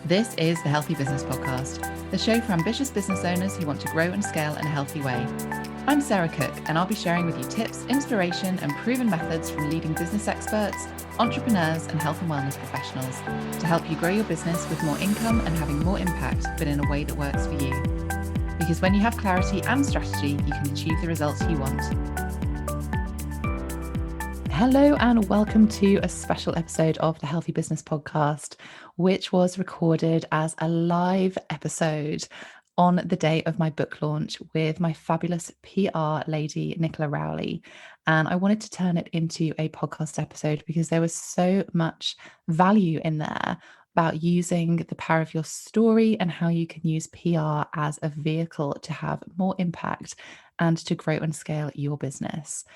This is the Healthy Business Podcast, the show for ambitious business owners who want to grow and scale in a healthy way. I'm Sarah Cook, and I'll be sharing with you tips, inspiration, and proven methods from leading business experts, entrepreneurs, and health and wellness professionals to help you grow your business with more income and having more impact, but in a way that works for you. Because when you have clarity and strategy, you can achieve the results you want. Hello and welcome to a special episode of the Healthy Business Podcast, which was recorded as a live episode on the day of my book launch with my fabulous PR lady, Nicola Rowley. And I wanted to turn it into a podcast episode because there was so much value in there about using the power of your story and how you can use PR as a vehicle to have more impact and to grow and scale your business.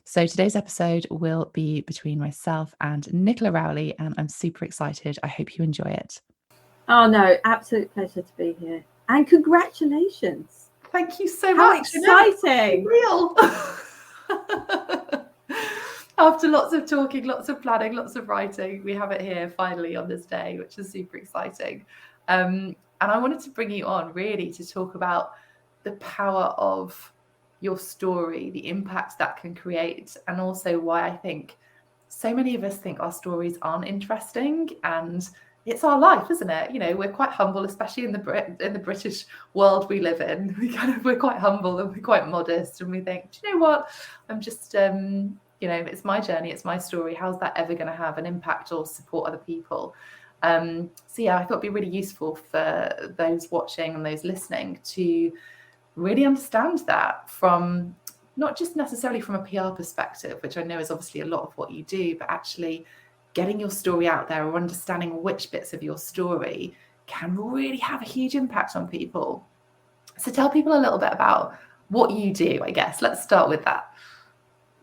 So today's episode will be between myself and Nicola Rowley, and I'm super excited. I hope you enjoy it. Oh no, absolute pleasure to be here. And congratulations. Thank you so How much. exciting. Real. After lots of talking, lots of planning, lots of writing, we have it here finally on this day, which is super exciting. And I wanted to bring you on really to talk about the power of your story, the impact that can create, and also why I think so many of us think our stories aren't interesting, and it's our life, isn't it? You know, we're quite humble, especially in the British world we live in. We're quite humble and we're quite modest, and we think, do you know what? I'm just it's my journey, it's my story. How's that ever going to have an impact or support other people? I thought it'd be really useful for those watching and those listening to really understand that from not just necessarily from a PR perspective, which I know is obviously a lot of what you do, but actually getting your story out there or understanding which bits of your story can really have a huge impact on people. So tell people a little bit about what you do, I guess. Let's start with that.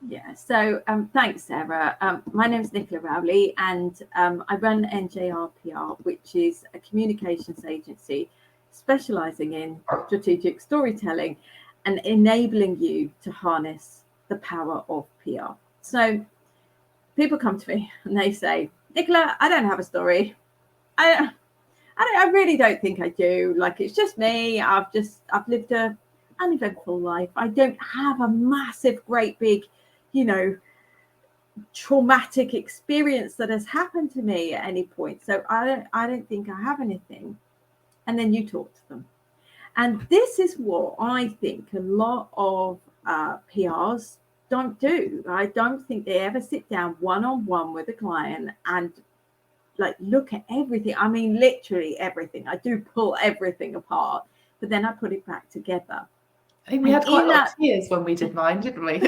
Yeah, so thanks, Sarah. My name is Nicola Rowley, and I run NJR PR, which is a communications agency specializing in strategic storytelling and enabling you to harness the power of PR. So people come to me and they say, Nicola, I don't have a story. I really don't think I do. Like, it's just me. I've lived an uneventful life. I don't have a massive, great big, traumatic experience that has happened to me at any point. So I don't think I have anything. And then you talk to them. And this is what I think a lot of PRs don't do. I don't think they ever sit down one-on-one with a client and look at everything. I mean, literally everything. I do pull everything apart, but then I put it back together. I think we had quite a lot of tears when we did mine, didn't we?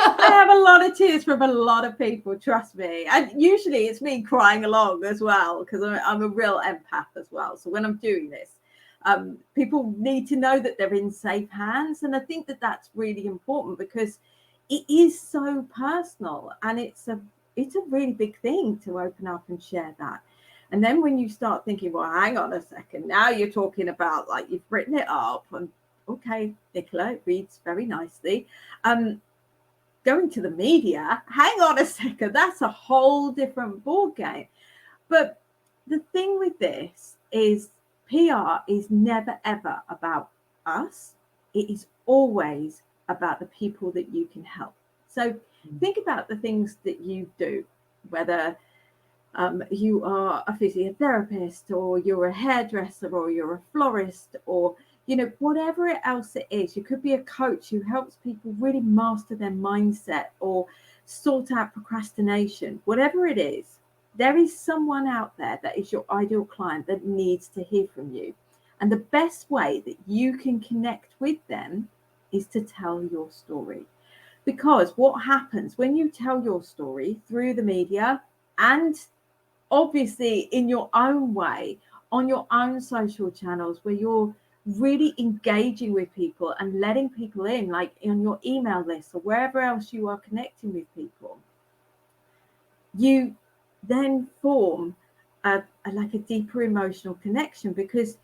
I have a lot of tears from a lot of people, trust me. And usually it's me crying along as well, because I'm a real empath as well. So when I'm doing this, people need to know that they're in safe hands. And I think that that's really important because it is so personal, and it's a really big thing to open up and share that. And then when you start thinking, well, hang on a second, now you're talking about you've written it up, and okay, Nicola, it reads very nicely. Going to the media, hang on a second, that's a whole different ball game. But the thing with this is PR is never ever about us. It is always about the people that you can help. So think about the things that you do, whether you are a physiotherapist, or you're a hairdresser, or you're a florist, or whatever else it is. You could be a coach who helps people really master their mindset or sort out procrastination. Whatever it is, there is someone out there that is your ideal client that needs to hear from you. And the best way that you can connect with them is to tell your story. Because what happens when you tell your story through the media, and obviously in your own way, on your own social channels, where you're really engaging with people and letting people in, like on your email list or wherever else you are connecting with people, you then form a deeper emotional connection, because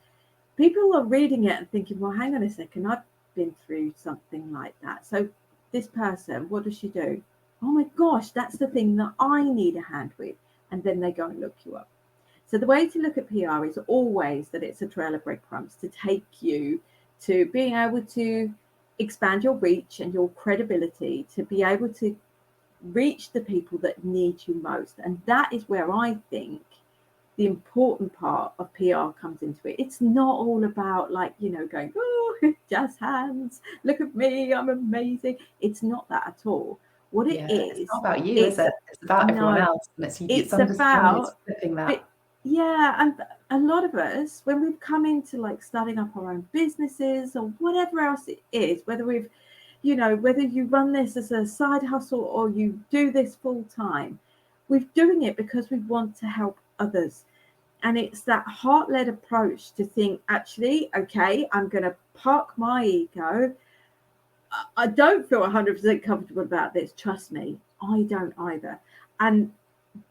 people are reading it and thinking, well, hang on a second, I've been through something like that. So this person, what does she do? Oh my gosh, that's the thing that I need a hand with. And then they go and look you up. So the way to look at PR is always that it's a trail of breadcrumbs to take you to being able to expand your reach and your credibility, to be able to reach the people that need you most. And that is where I think the important part of PR comes into it. It's not all about, like, you know, going, oh, jazz hands, look at me, I'm amazing. It's not that at all. What it It's is, not about you, is it? It's about everyone no, else, and it's it's understanding, it's about, flipping that. yeah, and a lot of us, when we've come into like starting up our own businesses or whatever else it is, whether we've, you know, whether you run this as a side hustle or you do this full time, we're doing it because we want to help others. And it's that heart-led approach to think, actually, okay, I'm going to park my ego. I don't feel 100% comfortable about this. Trust me, I don't either.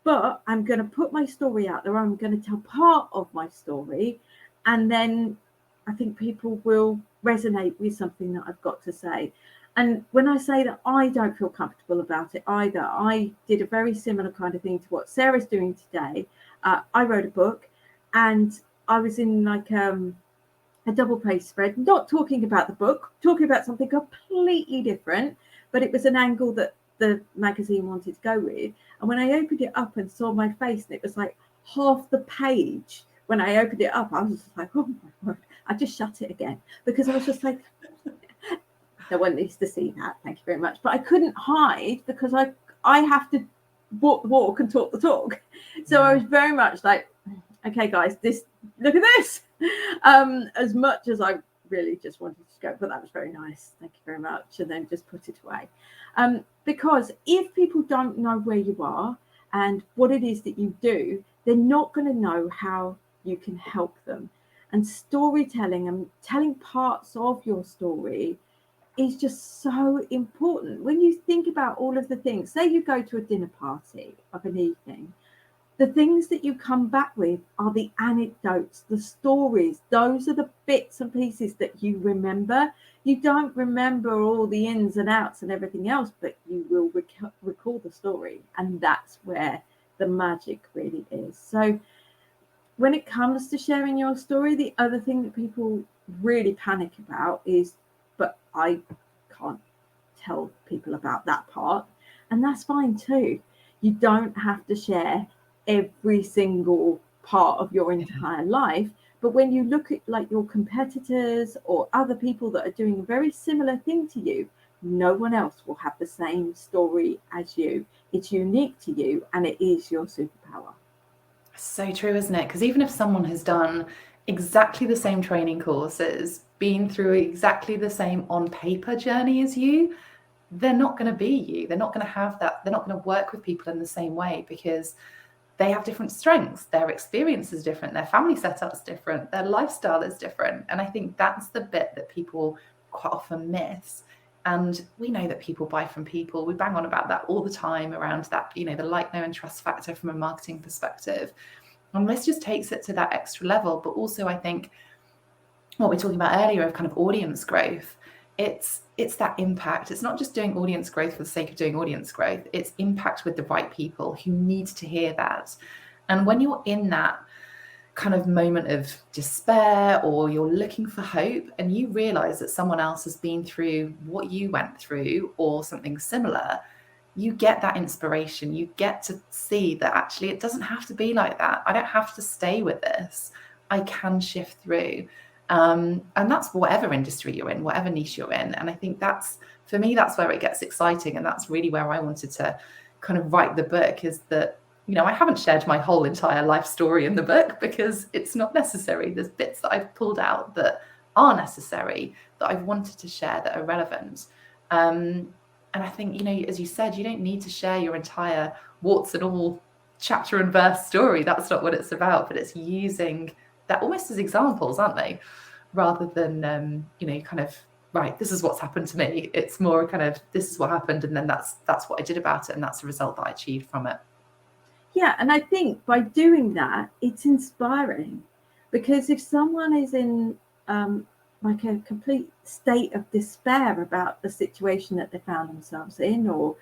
But I'm going to put my story out there. I'm going to tell part of my story. And then I think people will resonate with something that I've got to say. And when I say that I don't feel comfortable about it either, I did a very similar kind of thing to what Sarah's doing today. I wrote a book and I was in like a double page spread, not talking about the book, talking about something completely different, but it was an angle that the magazine wanted to go with. And when I opened it up and saw my face, and it was like half the page, when I opened it up, I was just like, oh my word, I just shut it again because I was just like, no one needs to see that. Thank you very much. But I couldn't hide because I have to walk the walk and talk the talk. So I was very much like, okay, guys, look at this. As much as I really just wanted to go, but that was very nice. Thank you very much. And then just put it away. Because if people don't know where you are and what it is that you do, they're not going to know how you can help them. And storytelling and telling parts of your story is just so important. When you think about all of the things, say you go to a dinner party of an evening, the things that you come back with are the anecdotes, the stories. Those are the bits and pieces that you remember. You don't remember all the ins and outs and everything else, but you will recall the story. And that's where the magic really is. So when it comes to sharing your story, the other thing that people really panic about is, but I can't tell people about that part. And that's fine too. You don't have to share every single part of your entire life. But when you look at like your competitors or other people that are doing a very similar thing to you, no one else will have the same story as you. It's unique to you and it is your superpower. So true, isn't it? Because even if someone has done exactly the same training courses, been through exactly the same on paper journey as you, they're not going to be you. They're not going to have that. They're not going to work with people in the same way because they have different strengths. Their experience is different. Their family setup's different. Their lifestyle is different. And I think that's the bit that people quite often miss. And we know that people buy from people. We bang on about that all the time around that, you know, the like, know, and trust factor from a marketing perspective. And this just takes it to that extra level. But also, I think what we were talking about earlier of kind of audience growth, it's that impact. It's not just doing audience growth for the sake of doing audience growth. It's impact with the right people who need to hear that. And when you're in that kind of moment of despair or you're looking for hope and you realize that someone else has been through what you went through or something similar, you get that inspiration. You get to see that actually it doesn't have to be like that. I don't have to stay with this. I can shift through. And that's whatever industry you're in, whatever niche you're in. And I think that's, for me, that's where it gets exciting. And that's really where I wanted to kind of write the book, is that, you know, I haven't shared my whole entire life story in the book because it's not necessary. There's bits that I've pulled out that are necessary, that I've wanted to share, that are relevant. And I think, you know, as you said, you don't need to share your entire warts and all chapter and verse story. That's not what it's about, but it's using that almost as examples, aren't they? Rather than, you know, kind of, right, this is what's happened to me. It's more kind of, this is what happened. And then that's what I did about it. And that's the result that I achieved from it. Yeah, and I think by doing that, it's inspiring, because if someone is in like a complete state of despair about the situation that they found themselves in, or,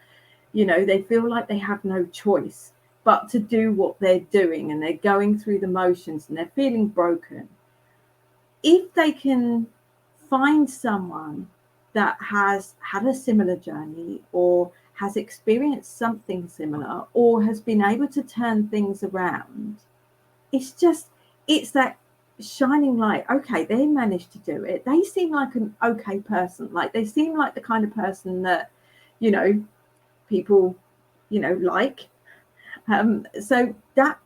you know, they feel like they have no choice, but to do what they're doing, and they're going through the motions and they're feeling broken. If they can find someone that has had a similar journey, or has experienced something similar, or has been able to turn things around, it's that shining light. Okay, they managed to do it. They seem like an okay person. Like, they seem like the kind of person that, you know, people, you know, like. So that,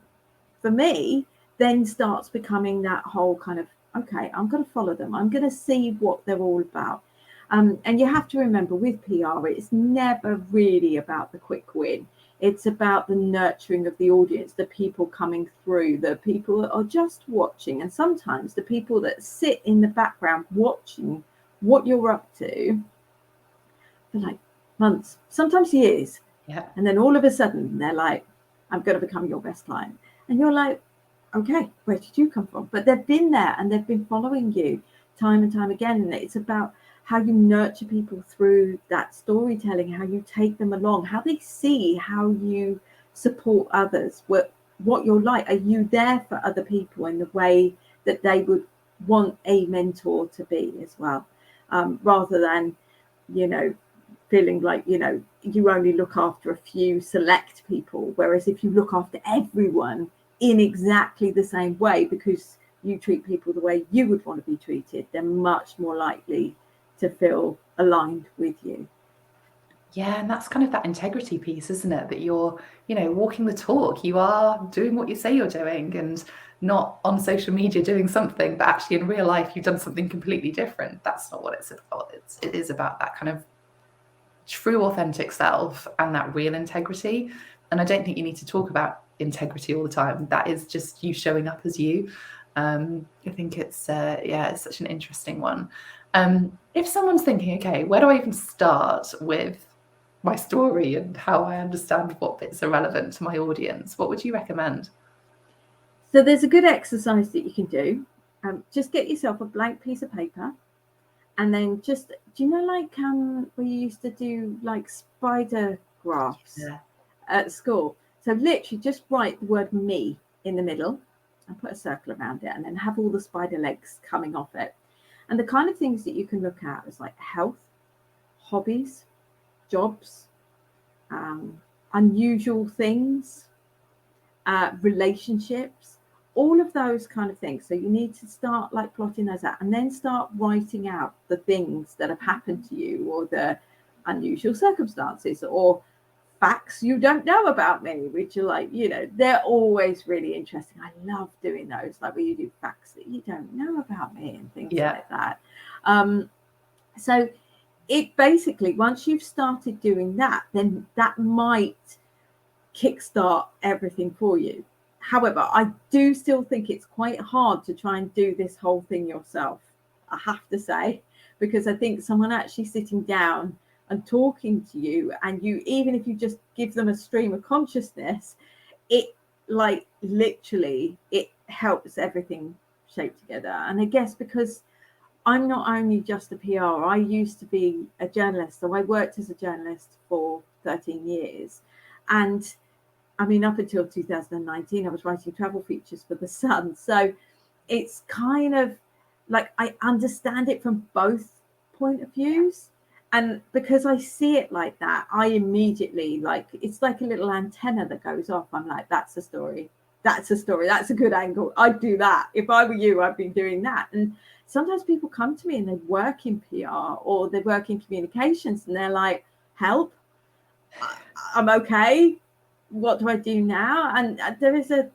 for me, then starts becoming that whole kind of, okay, I'm going to follow them. I'm going to see what they're all about. And you have to remember, with PR, it's never really about the quick win. It's about the nurturing of the audience, the people coming through, the people that are just watching, and sometimes the people that sit in the background watching what you're up to for like months, sometimes years. Yeah. And then all of a sudden they're like, I'm going to become your best client. And you're like, okay, where did you come from? But they've been there and they've been following you time and time again. And it's about how you nurture people through that storytelling, how you take them along, how they see how you support others, what you're like. Are you there for other people in the way that they would want a mentor to be as well? Rather than, you know, feeling like, you know, you only look after a few select people. Whereas if you look after everyone in exactly the same way, because you treat people the way you would want to be treated, they're much more likely to feel aligned with you. Yeah, and that's kind of that integrity piece, isn't it? That you're, you know, walking the talk. You are doing what you say you're doing, and not on social media doing something, but actually in real life you've done something completely different. That's not what it's about. It is about that kind of true authentic self and that real integrity. And I don't think you need to talk about integrity all the time. That is just you showing up as you. I think it's such an interesting one. If someone's thinking, okay, where do I even start with my story and how I understand what bits are relevant to my audience, what would you recommend? So there's a good exercise that you can do. Just get yourself a blank piece of paper, and then just, do you know, like we used to do like spider graphs at school? So literally just write the word me in the middle and put a circle around it, and then have all the spider legs coming off it. And the kind of things that you can look at is like health, hobbies, jobs, unusual things, relationships, all of those kind of things. So you need to start like plotting those out, and then start writing out the things that have happened to you, or the unusual circumstances, or facts you don't know about me, which are like, you know, they're always really interesting. I love doing those, like where you do facts that you don't know about me and things like that. So it basically, once you've started doing that, then that might kickstart everything for you. However, I do still think it's quite hard to try and do this whole thing yourself, I have to say, because I think someone actually sitting down and talking to you, and you, even if you just give them a stream of consciousness, it like literally it helps everything shape together. And I guess because I'm not only just a PR, I used to be a journalist. So I worked as a journalist for 13 years. And I mean, up until 2019, I was writing travel features for The Sun. So it's kind of like I understand it from both point of views. And because I see it like that, I immediately, like, it's like a little antenna that goes off. I'm like, that's a story. That's a story. That's a good angle. I'd do that. If I were you, I'd be doing that. And sometimes people come to me and they work in PR or they work in communications, and they're like, help, I'm okay. What do I do now? And there is an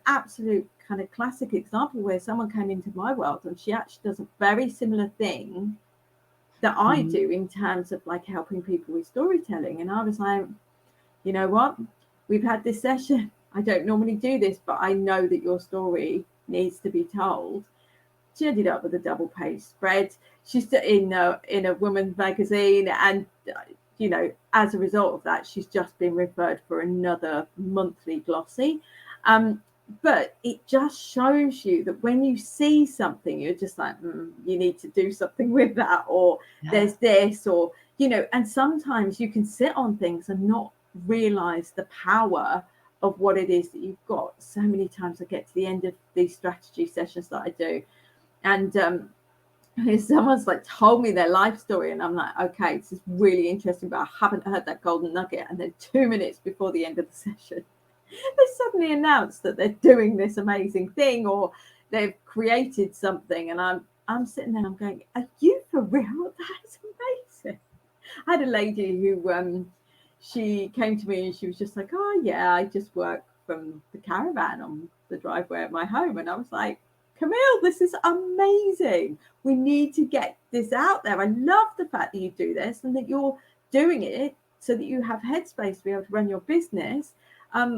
absolute kind of classic example where someone came into my world and she actually does a very similar thing that I do in terms of like helping people with storytelling. And I was like, you know what? We've had this session. I don't normally do this, but I know that your story needs to be told. She ended up with a double page spread. She's in a women's magazine, and you know, as a result of that, she's just been referred for another monthly glossy. But it just shows you that when you see something, you're just like, you need to do something with that, or there's this, or, you know, and sometimes you can sit on things and not realize the power of what it is that you've got. So many times I get to the end of these strategy sessions that I do, and someone's like told me their life story, and I'm like, okay, this is really interesting, but I haven't heard that golden nugget. And then 2 minutes before the end of the session, they suddenly announce that they're doing this amazing thing, or they've created something, and I'm sitting there, I'm going, are you for real? That is amazing. I had a lady who she came to me and she was just like, oh yeah, I just work from the caravan on the driveway of my home. And I was like, Camille, this is amazing. We need to get this out there. I love the fact that you do this and that you're doing it so that you have headspace to be able to run your business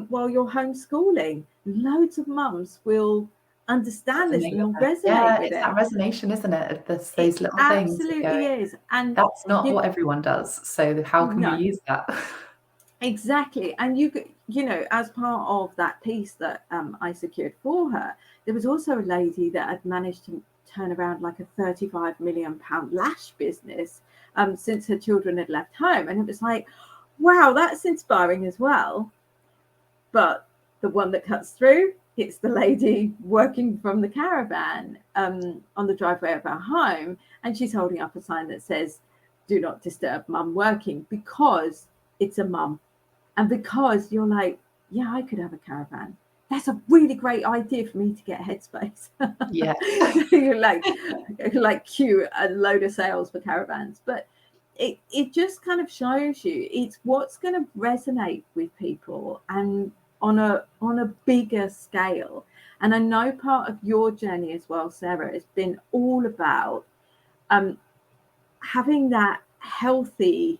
while you're homeschooling. Loads of mums will understand this and they'll resonate with it's it. that resonation, isn't it? There's It those little things that absolutely go, is. And that's not what everyone does. So how can we no, use that? exactly. And you know, as part of that piece that I secured for her, there was also a lady that had managed to turn around like a £35 million lash business since her children had left home. And it was like, wow, that's inspiring as well. But the one that cuts through, it's the lady working from the caravan on the driveway of our home. And she's holding up a sign that says, do not disturb mum working, because it's a mum. And because you're like, yeah, I could have a caravan. That's a really great idea for me to get headspace. Yeah. You like cue a load of sales for caravans. But it just kind of shows you it's what's going to resonate with people and on a bigger scale. And I know part of your journey as well, Sarah, has been all about having that healthy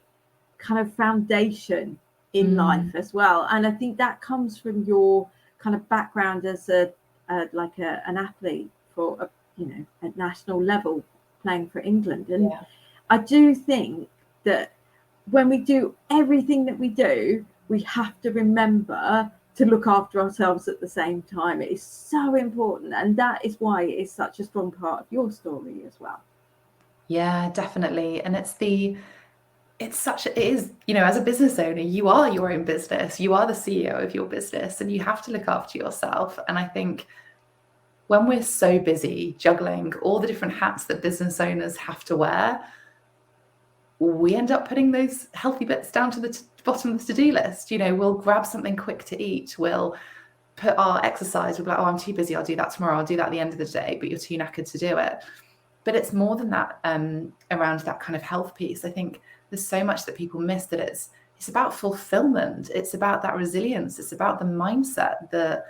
kind of foundation in life as well. And I think that comes from your kind of background as an athlete for at national level, playing for England. And I do think that when we do everything that we do, we have to remember to look after ourselves at the same time. It is so important, and that is why it is such a strong part of your story as well. Yeah, definitely. And it is, as a business owner, you are your own business. You are the CEO of your business, and you have to look after yourself. And I think when we're so busy juggling all the different hats that business owners have to wear, we end up putting those healthy bits down to the bottom of the to-do list. We'll grab something quick to eat. We'll put our exercise. We'll be like, oh, I'm too busy. I'll do that tomorrow. I'll do that at the end of the day. But you're too knackered to do it. But it's more than that around that kind of health piece. I think there's so much that people miss, that it's about fulfillment. It's about that resilience. It's about the mindset, the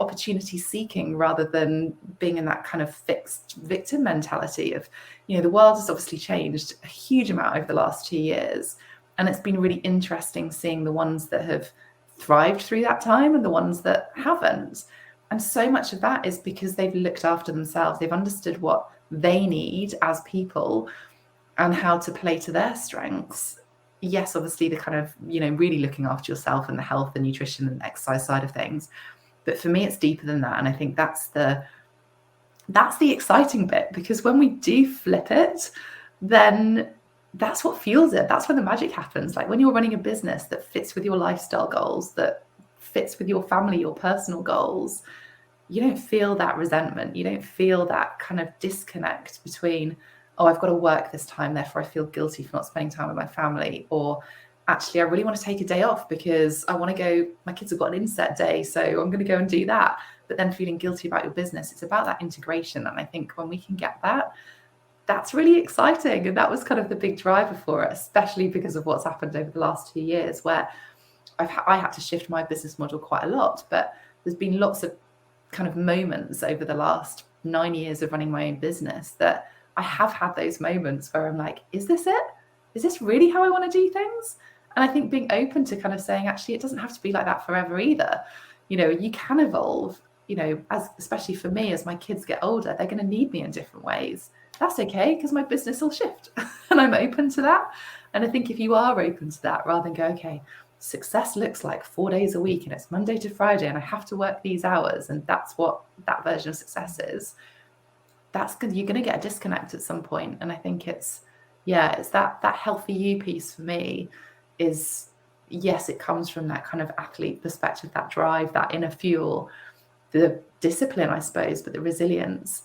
opportunity seeking, rather than being in that kind of fixed victim mentality of, the world has obviously changed a huge amount over the last 2 years. And it's been really interesting seeing the ones that have thrived through that time and the ones that haven't. And so much of that is because they've looked after themselves. They've understood what they need as people and how to play to their strengths. Yes, obviously the kind of, really looking after yourself and the health and nutrition and exercise side of things. But for me, it's deeper than that. And I think that's the exciting bit, because when we do flip it, then that's what fuels it. That's when the magic happens. Like when you're running a business that fits with your lifestyle goals, that fits with your family, your personal goals, you don't feel that resentment. You don't feel that kind of disconnect between, oh, I've got to work this time, therefore I feel guilty for not spending time with my family. Or actually, I really want to take a day off because I want to go, my kids have got an inset day, so I'm going to go and do that. But then feeling guilty about your business. It's about that integration. And I think when we can get that, that's really exciting. And that was kind of the big driver for it, especially because of what's happened over the last 2 years, where I had to shift my business model quite a lot. But there's been lots of kind of moments over the last 9 years of running my own business that I have had those moments where I'm like, is this it? Is this really how I want to do things? And I think being open to kind of saying, actually, it doesn't have to be like that forever either. You can evolve, especially for me, as my kids get older, they're going to need me in different ways. That's okay, because my business will shift and I'm open to that. And I think if you are open to that, rather than go, okay, success looks like 4 days a week and it's Monday to Friday and I have to work these hours, and that's what that version of success is, you're going to get a disconnect at some point. And I think it's that healthy you piece for me is yes, it comes from that kind of athlete perspective, that drive, that inner fuel, the discipline, I suppose, but the resilience,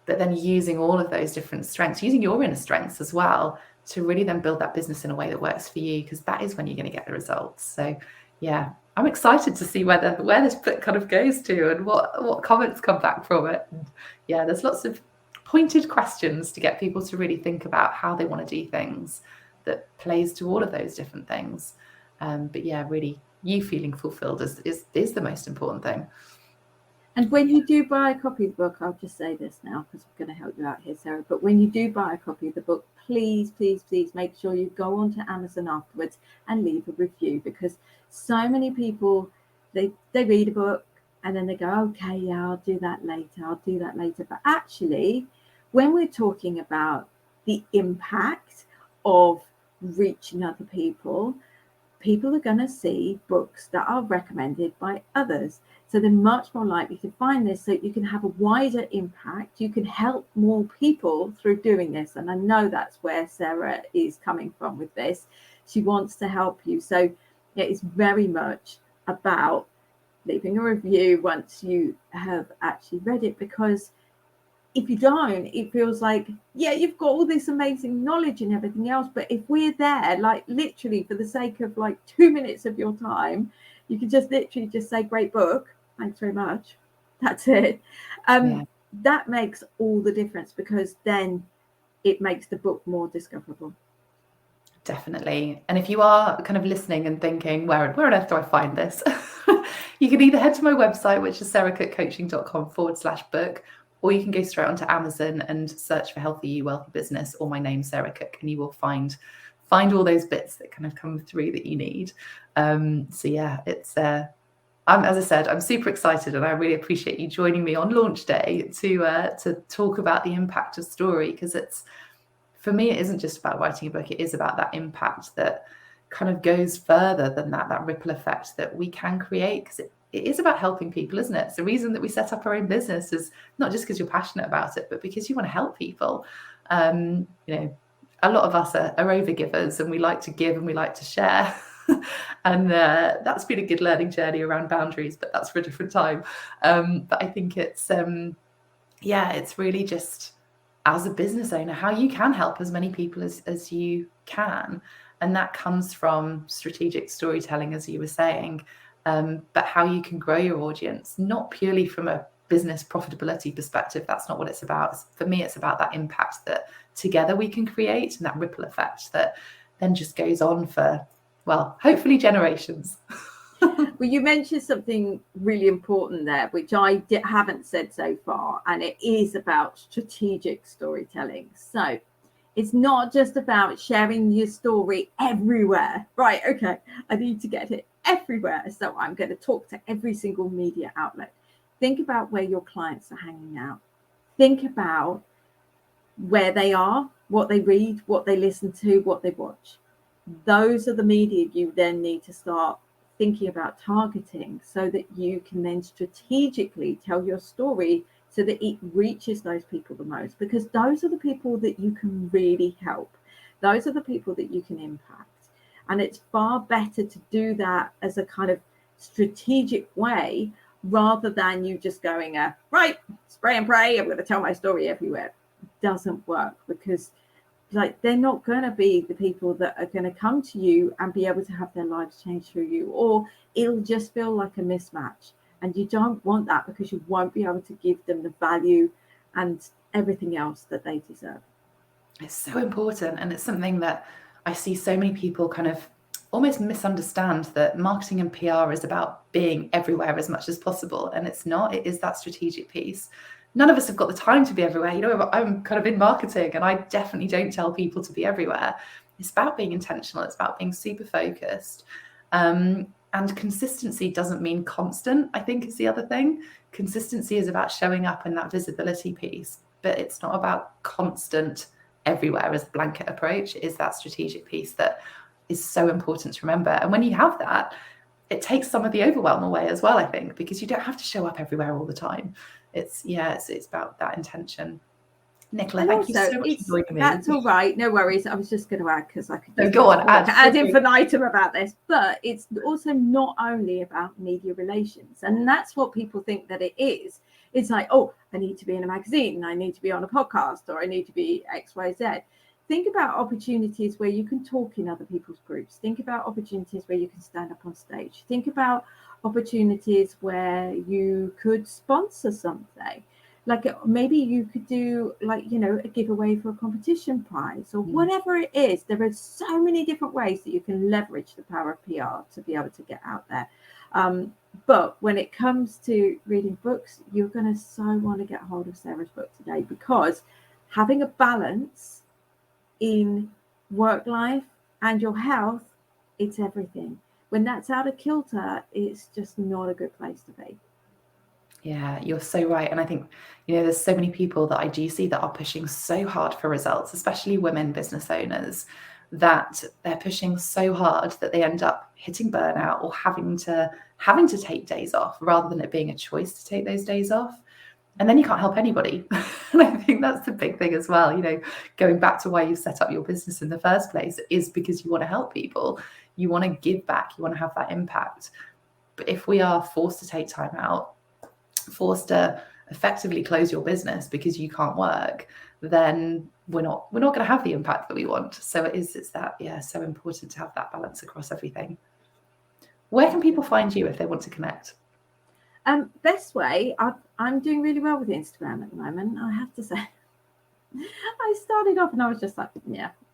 but then using all of those different strengths, using your inner strengths as well, to really then build that business in a way that works for you, because that is when you're going to get the results. So yeah, I'm excited to see where this book kind of goes to and what comments come back from it. And yeah, there's lots of pointed questions to get people to really think about how they want to do things that plays to all of those different things. But yeah, really, you feeling fulfilled is the most important thing. And when you do buy a copy of the book, I'll just say this now because I'm going to help you out here, Sarah. But when you do buy a copy of the book, please, please, please make sure you go onto Amazon afterwards and leave a review, because so many people, they read a book and then they go, okay, yeah, I'll do that later. But actually, when we're talking about the impact of reaching other people are going to see books that are recommended by others. So they're much more likely to find this, so you can have a wider impact. You can help more people through doing this. And I know that's where Sarah is coming from with this. She wants to help you. So it is very much about leaving a review once you have actually read it, because if you don't, it feels like, yeah, you've got all this amazing knowledge and everything else, but if we're there, like literally for the sake of like 2 minutes of your time, you can just literally just say, great book, thanks very much, that's it. That makes all the difference, because then it makes the book more discoverable. Definitely. And if you are kind of listening and thinking, where on earth do I find this? You can either head to my website, which is sarahcookcoaching.com/book, or you can go straight onto Amazon and search for Healthy You, Wealthy Business, or my name, Sarah Cook, and you will find all those bits that kind of come through that you need. So yeah, it's as I said, I'm super excited, and I really appreciate you joining me on launch day to talk about the impact of story, because it's, for me, it isn't just about writing a book. It is about that impact that kind of goes further than that ripple effect that we can create, because it is about helping people, isn't it? It's the reason that we set up our own business, is not just because you're passionate about it, but because you want to help people. You know, a lot of us are overgivers, and we like to give and we like to share. And that's been a good learning journey around boundaries, but that's for a different time. But I think it's it's really just, as a business owner, how you can help as many people as you can. And that comes from strategic storytelling, as you were saying, but how you can grow your audience, not purely from a business profitability perspective. That's not what it's about. For me, it's about that impact that together we can create, and that ripple effect that then just goes on for, well, hopefully generations. Well, you mentioned something really important there, which I haven't said so far, and it is about strategic storytelling. So it's not just about sharing your story everywhere. Right, okay, I need to get it everywhere, so I'm going to talk to every single media outlet. Think about where your clients are hanging out. Think about where they are, what they read, what they listen to, what they watch. Those are the media you then need to start thinking about targeting, so that you can then strategically tell your story so that it reaches those people the most, because those are the people that you can really help. Those are the people that you can impact. And it's far better to do that as a kind of strategic way, rather than you just going, right, spray and pray, I'm going to tell my story everywhere. It doesn't work, because like, they're not going to be the people that are going to come to you and be able to have their lives changed through you, or it'll just feel like a mismatch. And you don't want that, because you won't be able to give them the value and everything else that they deserve. It's so important. And it's something that I see so many people kind of almost misunderstand, that marketing and PR is about being everywhere as much as possible. And it's not. It is that strategic piece. None of us have got the time to be everywhere. You know, I'm kind of in marketing, and I definitely don't tell people to be everywhere. It's about being intentional. It's about being super focused. And consistency doesn't mean constant, I think, is the other thing. Consistency is about showing up in that visibility piece, but it's not about constant everywhere as a blanket approach. It is that strategic piece that is so important to remember. And when you have that, it takes some of the overwhelm away as well, I think, because you don't have to show up everywhere all the time. It's about that intention. Nicola, And thank you also, so much for joining me. That's all right. No worries. I was just going to add, because I could just go on, ad infinitum about this, but it's also not only about media relations. And that's what people think that it is. It's like, oh, I need to be in a magazine, I need to be on a podcast, or I need to be X, Y, Z. Think about opportunities where you can talk in other people's groups. Think about opportunities where you can stand up on stage. Think about opportunities where you could sponsor something. Like maybe you could do a giveaway for a competition prize or whatever it is. There are so many different ways that you can leverage the power of PR to be able to get out there. But when it comes to reading books, you're going to so want to get hold of Sarah's book today, because having a balance in work life and your health, it's everything. When that's out of kilter, it's just not a good place to be. Yeah, you're so right. And I think, there's so many people that I do see that are pushing so hard for results, especially women business owners, that they're pushing so hard that they end up hitting burnout or having to take days off rather than it being a choice to take those days off. And then you can't help anybody. And I think that's the big thing as well. Going back to why you set up your business in the first place is because you want to help people. You want to give back. You want to have that impact. But if we are forced to take time out, forced to effectively close your business because you can't work, then we're not going to have the impact that we want. So it's that, so important to have that balance across everything. Where can people find you if they want to connect? Best way, I'm doing really well with Instagram at the moment, I have to say. I started off and I was just like,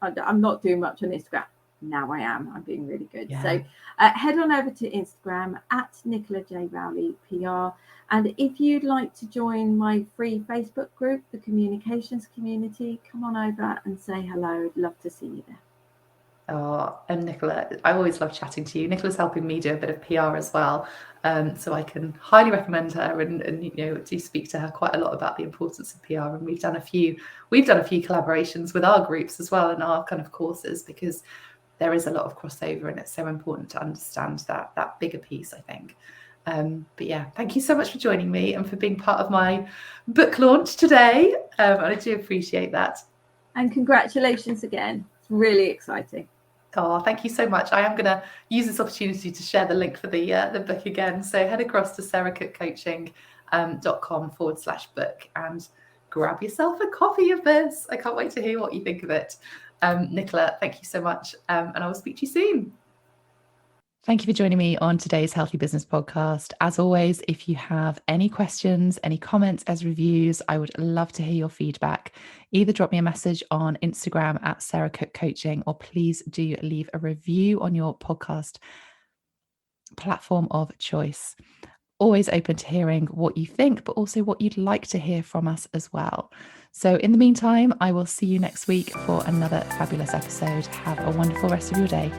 I'm not doing much on Instagram. Now I am. I'm being really good. Yeah. So head on over to Instagram at Nicola J. Rowley PR. And if you'd like to join my free Facebook group, the Communications Community, come on over and say hello. I'd love to see you there. Oh, and Nicola, I always love chatting to you. Nicola's helping me do a bit of PR as well. So I can highly recommend her and do speak to her quite a lot about the importance of PR. And we've done a few collaborations with our groups as well in our kind of courses, because there is a lot of crossover and it's so important to understand that bigger piece, I think. But yeah, thank you so much for joining me and for being part of my book launch today. And I do appreciate that. And congratulations again. It's really exciting. Oh, thank you so much. I am going to use this opportunity to share the link for the book again. So head across to sarahcookcoaching.com/book and grab yourself a copy of this. I can't wait to hear what you think of it. Nicola, thank you so much. And I will speak to you soon. Thank you for joining me on today's Healthy Business podcast. As always, if you have any questions, any comments as reviews, I would love to hear your feedback. Either drop me a message on Instagram at Sarah Cook Coaching, or please do leave a review on your podcast platform of choice. Always open to hearing what you think, but also what you'd like to hear from us as well. So in the meantime, I will see you next week for another fabulous episode. Have a wonderful rest of your day.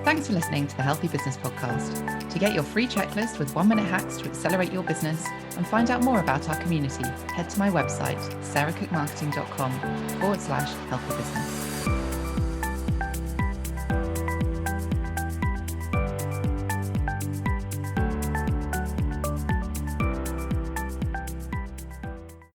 Thanks for listening to the Healthy Business Podcast. To get your free checklist with 1-minute hacks to accelerate your business and find out more about our community, head to my website, sarahcookmarketing.com/healthy business.